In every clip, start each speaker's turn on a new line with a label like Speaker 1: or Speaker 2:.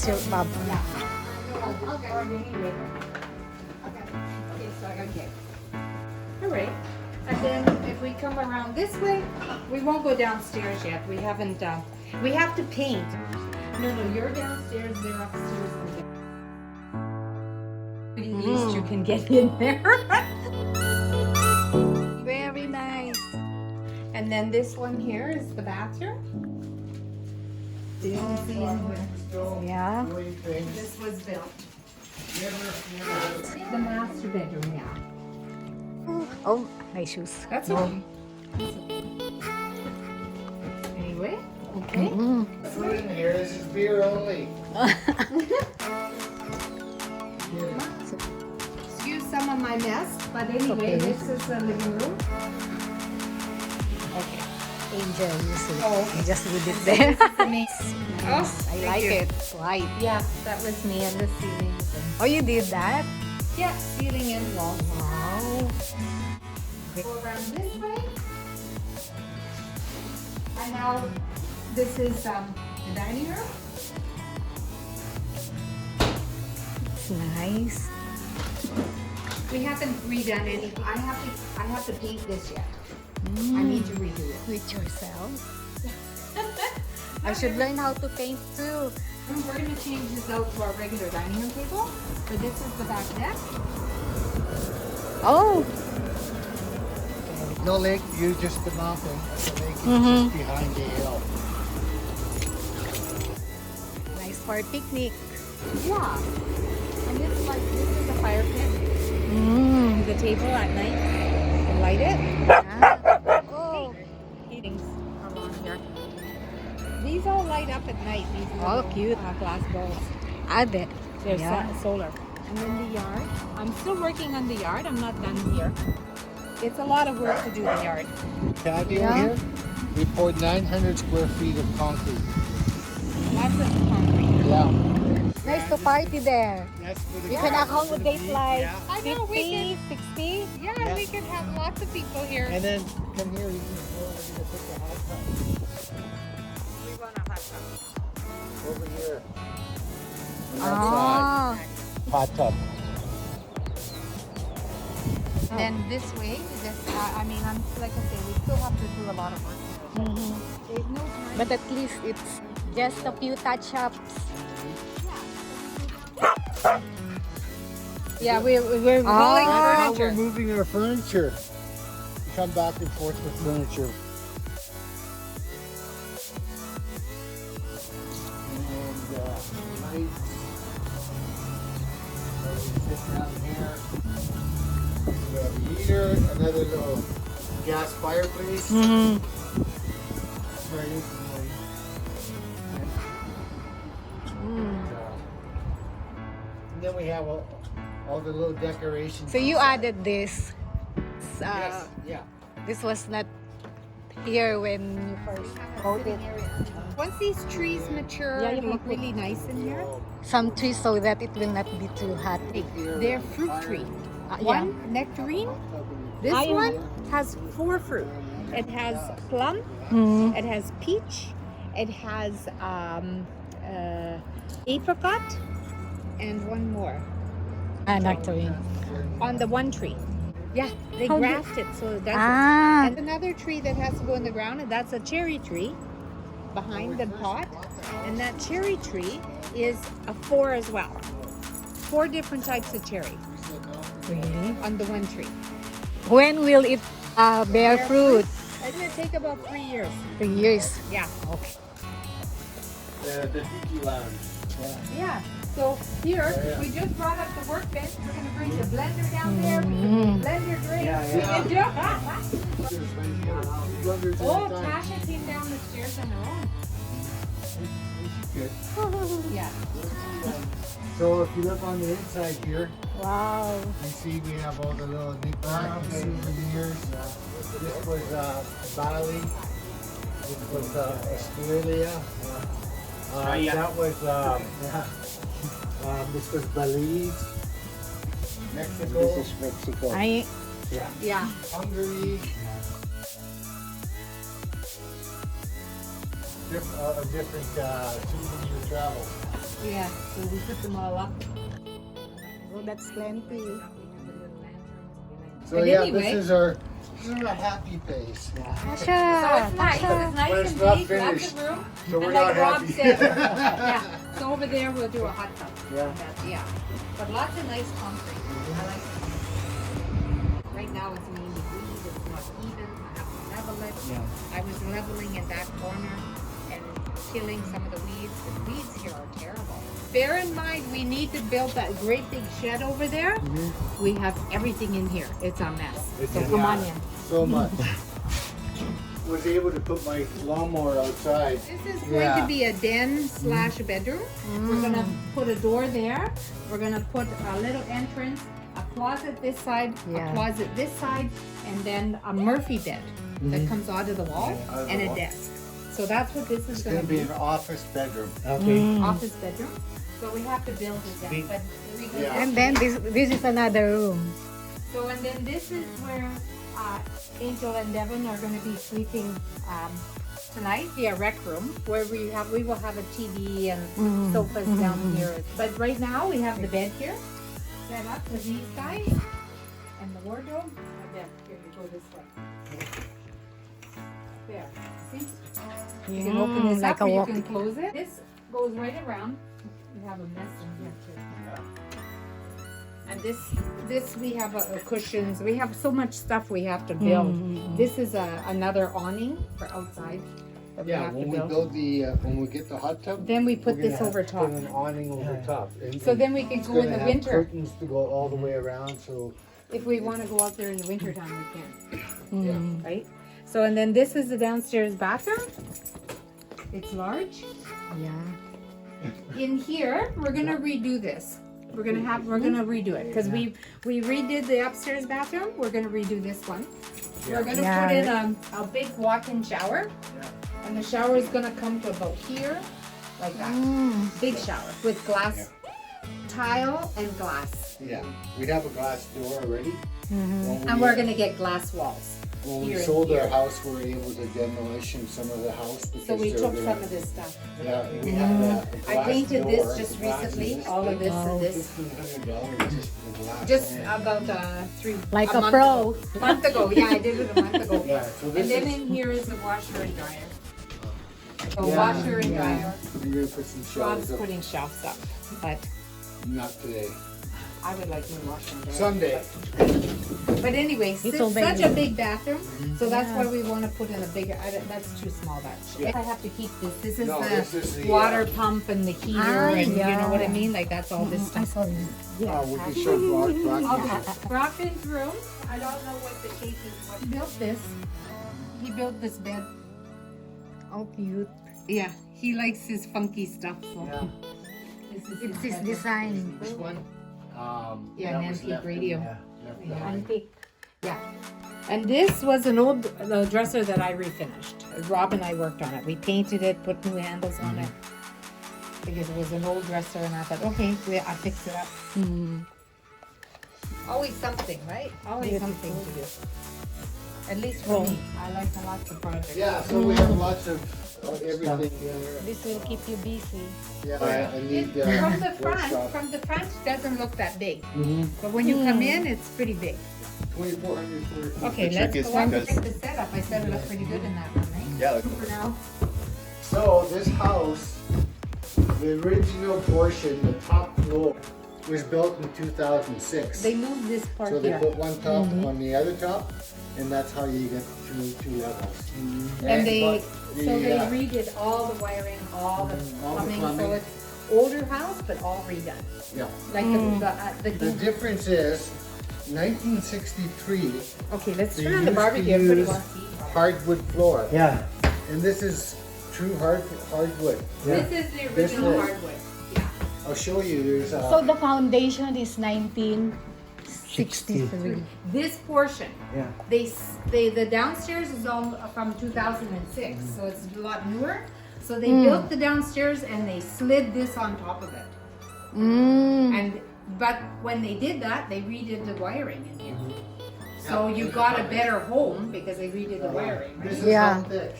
Speaker 1: That's your Bob.
Speaker 2: Okay. All right. And then if we come around this way, we won't go downstairs yet. We haven't. We have to paint. No, you're downstairs. They're upstairs. At least you can get in there.
Speaker 1: Very nice.
Speaker 2: And then this one here is the bathroom. Didn't see anywhere.
Speaker 1: Yeah.
Speaker 2: This was built. The master bedroom, yeah.
Speaker 1: Oh, my shoes.
Speaker 2: That's okay. Anyway, okay.
Speaker 3: Food in here. This is beer only.
Speaker 2: Excuse some of my mess, but anyway, this is the living room. Okay.
Speaker 1: Angel, you see.
Speaker 2: Oh.
Speaker 1: I just did it there.
Speaker 2: Oh,
Speaker 1: I like it. White.
Speaker 2: Yeah, that was me and the ceiling.
Speaker 1: Oh, you did that?
Speaker 2: Yeah, ceiling and walls.
Speaker 1: Wow.
Speaker 2: Go around this way. And now this is the dining room.
Speaker 1: It's nice.
Speaker 2: We haven't redone any. I have to paint this yet. I need to redo it.
Speaker 1: With yourself. I should learn how to paint too.
Speaker 2: And we're gonna change this out to our regular dining room table. So this is the back deck.
Speaker 1: Oh.
Speaker 3: No lake view, just the mountain. The lake is just behind the hill.
Speaker 1: Nice for a picnic.
Speaker 2: Yeah. And this is a fire pit. The table at night. And light it.
Speaker 1: Oh.
Speaker 2: Heatings around here. These all light up at night. These
Speaker 1: Oh,
Speaker 2: little,
Speaker 1: cute.
Speaker 2: glass balls.
Speaker 1: I bet.
Speaker 2: They're
Speaker 1: Yeah.
Speaker 2: solar. And then the yard. I'm still working on the yard. I'm not done here. It's a lot of work to do the yard.
Speaker 3: Patio
Speaker 1: Yeah.
Speaker 3: here. We poured 900 square feet of concrete.
Speaker 2: Lots of concrete.
Speaker 3: Yeah.
Speaker 1: Nice to party there.
Speaker 3: That's for the
Speaker 1: You can accommodate like
Speaker 2: I know, we
Speaker 1: 50, 60.
Speaker 2: Yeah, we could have lots of people here.
Speaker 3: And then come here, you can go over to put the hot tub
Speaker 2: We want a hot tub.
Speaker 3: over here.
Speaker 1: Oh.
Speaker 3: Hot tub.
Speaker 2: And then this way, I'm like I say, we still have to do a lot of work. There's no time.
Speaker 1: But at least it's just a few touch-ups.
Speaker 2: Yeah, we're hauling
Speaker 3: Now we're
Speaker 2: furniture.
Speaker 3: moving our furniture. We come back and forth with furniture. And lights. So we sit down here. We have a heater, another little gas fireplace. Very easy. And then we have all the little decorations.
Speaker 1: So you
Speaker 3: outside.
Speaker 1: added this.
Speaker 3: Yes, yeah.
Speaker 1: This was not here when you first bought it.
Speaker 2: Once these trees mature,
Speaker 1: Yeah, you
Speaker 2: they look
Speaker 1: can-
Speaker 2: really nice in here.
Speaker 1: Some trees so that it will not be too hot.
Speaker 2: They're fruit tree.
Speaker 1: Yeah.
Speaker 2: One nectarine. This
Speaker 1: Ayun.
Speaker 2: one has 4 fruit. It has plum. It has peach. It has apricot, and one more
Speaker 1: Nectarine.
Speaker 2: on the one tree. Yeah, they
Speaker 1: How
Speaker 2: graft it, so that's
Speaker 1: Ah.
Speaker 2: and another tree that has to go in the ground, and that's a cherry tree behind the pot. And that cherry tree is a 4 as well. 4 different types of cherry
Speaker 1: Really?
Speaker 2: on the one tree.
Speaker 1: When will it bear fruit?
Speaker 2: It's gonna take about 3 years.
Speaker 1: 3 years.
Speaker 2: Yeah.
Speaker 1: Okay.
Speaker 3: The tiki lounge.
Speaker 2: Yeah. So here we just brought up the workbench. We're gonna bring the blender down there. Blend your drinks. Oh, Tasha came down the stairs on her own.
Speaker 3: Good.
Speaker 2: Yeah.
Speaker 3: So if you look on the inside here,
Speaker 1: Wow.
Speaker 3: you see we have all the little knickknacks and souvenirs. This was Bali. This was Australia. That was this was Belize, Mexico. This is Mexico.
Speaker 2: Yeah.
Speaker 3: Hungary. Different souvenir travel.
Speaker 2: Yeah, so we put them all up.
Speaker 1: Oh, that's plenty.
Speaker 3: So
Speaker 2: But
Speaker 3: yeah,
Speaker 2: anyway-
Speaker 3: this is our happy face.
Speaker 2: So
Speaker 1: Tasha,
Speaker 2: it's nice. It's nice
Speaker 3: But it's
Speaker 2: and
Speaker 3: not
Speaker 2: big, lots
Speaker 3: finished.
Speaker 2: of room.
Speaker 3: So we're
Speaker 2: And
Speaker 3: not
Speaker 2: like Rob
Speaker 3: happy.
Speaker 2: said, yeah. So over there we'll do a hot tub.
Speaker 3: Yeah.
Speaker 2: Yeah. But lots of nice concrete. I like it. Right now it's mainly weed. It's not even. I have to level it.
Speaker 3: Yeah.
Speaker 2: I was leveling in that corner and killing some of the weeds. The weeds here are terrible. Bear in mind, we need to build that great big shed over there. We have everything in here. It's a mess. So come on in.
Speaker 3: So much. Was able to put my lawnmower outside.
Speaker 2: This is going to be a den slash bedroom. We're gonna put a door there. We're gonna put a little entrance, a closet this side,
Speaker 1: Yeah.
Speaker 2: a closet this side, and then a Murphy bed that comes out of the wall
Speaker 3: Out of the
Speaker 2: and a
Speaker 3: wall.
Speaker 2: desk. So that's what this is
Speaker 3: It's
Speaker 2: gonna
Speaker 3: gonna be
Speaker 2: be.
Speaker 3: an office bedroom.
Speaker 2: Office bedroom. So we have to build it then. But we go
Speaker 3: Yeah.
Speaker 1: And then this is another room.
Speaker 2: So and then this is where Angel and Devin are going to be sleeping tonight. Yeah, rec room where we will have a TV and sofas down here. But right now we have the bed here set up for these guys and the wardrobe. And then here we go this way. There, see? You can open this
Speaker 1: like
Speaker 2: up
Speaker 1: a
Speaker 2: or you
Speaker 1: walk.
Speaker 2: can close it. This goes right around. We have a mess in here too. And this we have cushions. We have so much stuff we have to build. This is another awning for outside that we
Speaker 3: Yeah,
Speaker 2: have
Speaker 3: when
Speaker 2: to
Speaker 3: we
Speaker 2: build.
Speaker 3: build the when we get the hot tub,
Speaker 2: Then we put
Speaker 3: we're
Speaker 2: this
Speaker 3: gonna
Speaker 2: over
Speaker 3: have to
Speaker 2: top.
Speaker 3: Put an awning over top. And,
Speaker 2: So then we can
Speaker 3: it's
Speaker 2: go in
Speaker 3: gonna
Speaker 2: the
Speaker 3: have
Speaker 2: winter.
Speaker 3: curtains to go all the way around. So
Speaker 2: If we want to go out there in the winter time, we can.
Speaker 3: yeah.
Speaker 2: Right? So and then this is the downstairs bathroom. It's large.
Speaker 1: Yeah.
Speaker 2: In here, we're gonna redo this. We're gonna redo it because we redid the upstairs bathroom. We're gonna redo this one. We're gonna
Speaker 1: Yeah.
Speaker 2: put in a big walk-in shower, and the shower is gonna come to about here, like that. Big shower with glass, tile and glass,
Speaker 3: Yeah, we have a glass door already. When
Speaker 2: and
Speaker 3: we,
Speaker 2: we're gonna get glass walls.
Speaker 3: when we
Speaker 2: here and
Speaker 3: sold
Speaker 2: here.
Speaker 3: our house, we were able to demolition some of the house because
Speaker 2: So we
Speaker 3: they
Speaker 2: took
Speaker 3: were
Speaker 2: some of this stuff.
Speaker 3: Yeah, we had a
Speaker 2: I
Speaker 3: glass
Speaker 2: painted
Speaker 3: door.
Speaker 2: this just
Speaker 3: The glass is
Speaker 2: recently.
Speaker 3: this
Speaker 2: All of
Speaker 3: big.
Speaker 2: this and this.
Speaker 3: $1,500 just for the glass.
Speaker 2: Just about
Speaker 1: Like a
Speaker 2: month
Speaker 1: pro.
Speaker 2: ago. Month ago, yeah, I did it a month ago.
Speaker 3: Yeah, so
Speaker 2: And
Speaker 3: this
Speaker 2: then
Speaker 3: is.
Speaker 2: in here is the washer and dryer. So
Speaker 3: Yeah,
Speaker 2: washer and
Speaker 3: yeah.
Speaker 2: dryer.
Speaker 3: You're gonna put some
Speaker 2: Rob's
Speaker 3: shelves up.
Speaker 2: putting shelves up, but
Speaker 3: Not today.
Speaker 2: I would like new washer and dryer.
Speaker 3: Someday.
Speaker 2: But anyway,
Speaker 1: It's
Speaker 2: it's
Speaker 1: so
Speaker 2: such
Speaker 1: big.
Speaker 2: a big bathroom, so that's why we want to put in a bigger. That's too small. That
Speaker 3: Yeah.
Speaker 2: I have to keep this. This is
Speaker 3: No,
Speaker 2: the
Speaker 3: this is the,
Speaker 2: water pump and the heater,
Speaker 1: Ah,
Speaker 2: and you know what I
Speaker 1: yeah.
Speaker 2: mean. Like that's all this
Speaker 1: I
Speaker 2: stuff.
Speaker 1: saw it.
Speaker 3: We can show Brock.
Speaker 2: Brockton's room. I don't know what the shape is. He built this. He built this bed.
Speaker 1: Oh, cute.
Speaker 2: Yeah, he likes his funky stuff. So
Speaker 3: Yeah.
Speaker 2: this is
Speaker 1: It's his
Speaker 2: bedroom.
Speaker 1: design.
Speaker 3: This one.
Speaker 2: Yeah,
Speaker 3: that
Speaker 2: an
Speaker 3: was
Speaker 2: antique
Speaker 3: left in-
Speaker 2: radio.
Speaker 3: left
Speaker 2: Yeah,
Speaker 3: behind.
Speaker 2: antique. Yeah. And this was an old dresser that I refinished. Rob and I worked on it. We painted it, put new handles on it. Because it was an old dresser and I thought, okay, I fixed it up. Always something, right? Always something to do. At least for me. I like lots of projects.
Speaker 3: Yeah, so we have lots of everything here.
Speaker 1: This will keep you busy.
Speaker 3: Yeah, I need
Speaker 2: From the front, it doesn't look that big. But when you come in, it's pretty big.
Speaker 3: 2,400 square feet.
Speaker 2: Okay,
Speaker 4: The
Speaker 2: let's
Speaker 4: trick is
Speaker 2: go up and
Speaker 4: because-
Speaker 2: check the setup. I said it looked pretty good in that one, right?
Speaker 4: Yeah,
Speaker 2: For now.
Speaker 3: So this house, the original portion, the top floor, was built in 2006.
Speaker 2: They moved this part
Speaker 3: So they
Speaker 2: here.
Speaker 3: put one top on the other top, and that's how you get two levels.
Speaker 2: And they,
Speaker 3: but
Speaker 2: so they
Speaker 3: the,
Speaker 2: redid all the wiring, all the
Speaker 3: all the
Speaker 2: plumbing, so
Speaker 3: plumbing.
Speaker 2: it's older house, but all redone.
Speaker 3: yeah.
Speaker 2: Like
Speaker 3: The
Speaker 2: the
Speaker 3: difference is, 1963,
Speaker 2: okay, let's
Speaker 3: they
Speaker 2: turn on the
Speaker 3: used to
Speaker 2: barbecue. Everybody
Speaker 3: use
Speaker 2: wants to eat.
Speaker 3: hardwood floor,
Speaker 5: Yeah.
Speaker 3: and this is true hardwood.
Speaker 2: This is the
Speaker 3: This
Speaker 2: original
Speaker 3: way.
Speaker 2: hardwood. Yeah.
Speaker 3: I'll show you. There's
Speaker 1: So
Speaker 3: a
Speaker 1: the foundation is 1963.
Speaker 2: This portion,
Speaker 5: Yeah.
Speaker 2: the downstairs is all from 2006, so it's a lot newer. So they built the downstairs and they slid this on top of it. But when they did that, they redid the wiring in here. So you got a better home because they redid the wiring.
Speaker 3: This
Speaker 2: Right?
Speaker 3: is
Speaker 1: Yeah.
Speaker 3: how thick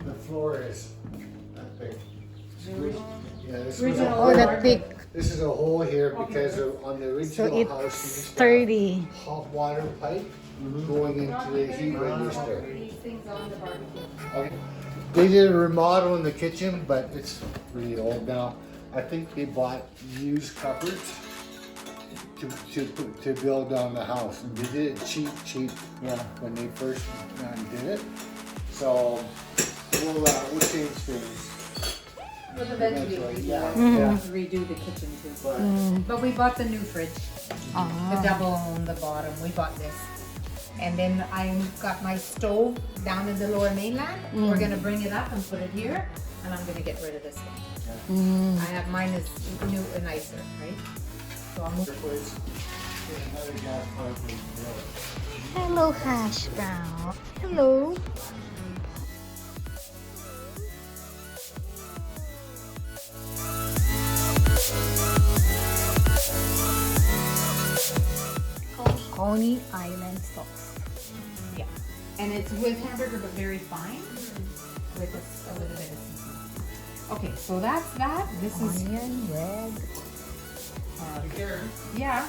Speaker 3: the floor is. That big. Yeah, this was a
Speaker 2: Original
Speaker 3: hole.
Speaker 1: Oh, that big.
Speaker 3: This is a hole here because on the
Speaker 1: So
Speaker 3: original house, you
Speaker 1: it's
Speaker 3: used to have
Speaker 1: sturdy.
Speaker 3: hot water pipe going into the heat register.
Speaker 2: These things on the barbecue.
Speaker 3: Okay. They did a remodel in the kitchen, but it's really old now. I think they bought used cupboards to build on the house. And they did it cheap when they first did it. So we'll change things.
Speaker 2: We'll eventually redo the kitchen too. But we bought the new fridge, the double on the bottom. We bought this. And then I got my stove down in the lower mainland. We're gonna bring it up and put it here, and I'm gonna get rid of this one. I have mine is new and nicer, right? So I'm
Speaker 1: Hello, hash brown. Hello. Coney Island sauce.
Speaker 2: yeah, and it's with hamburger but very fine, with a little bit of seasoning. Okay, so that's that. This is
Speaker 1: Onion, red.
Speaker 2: yeah.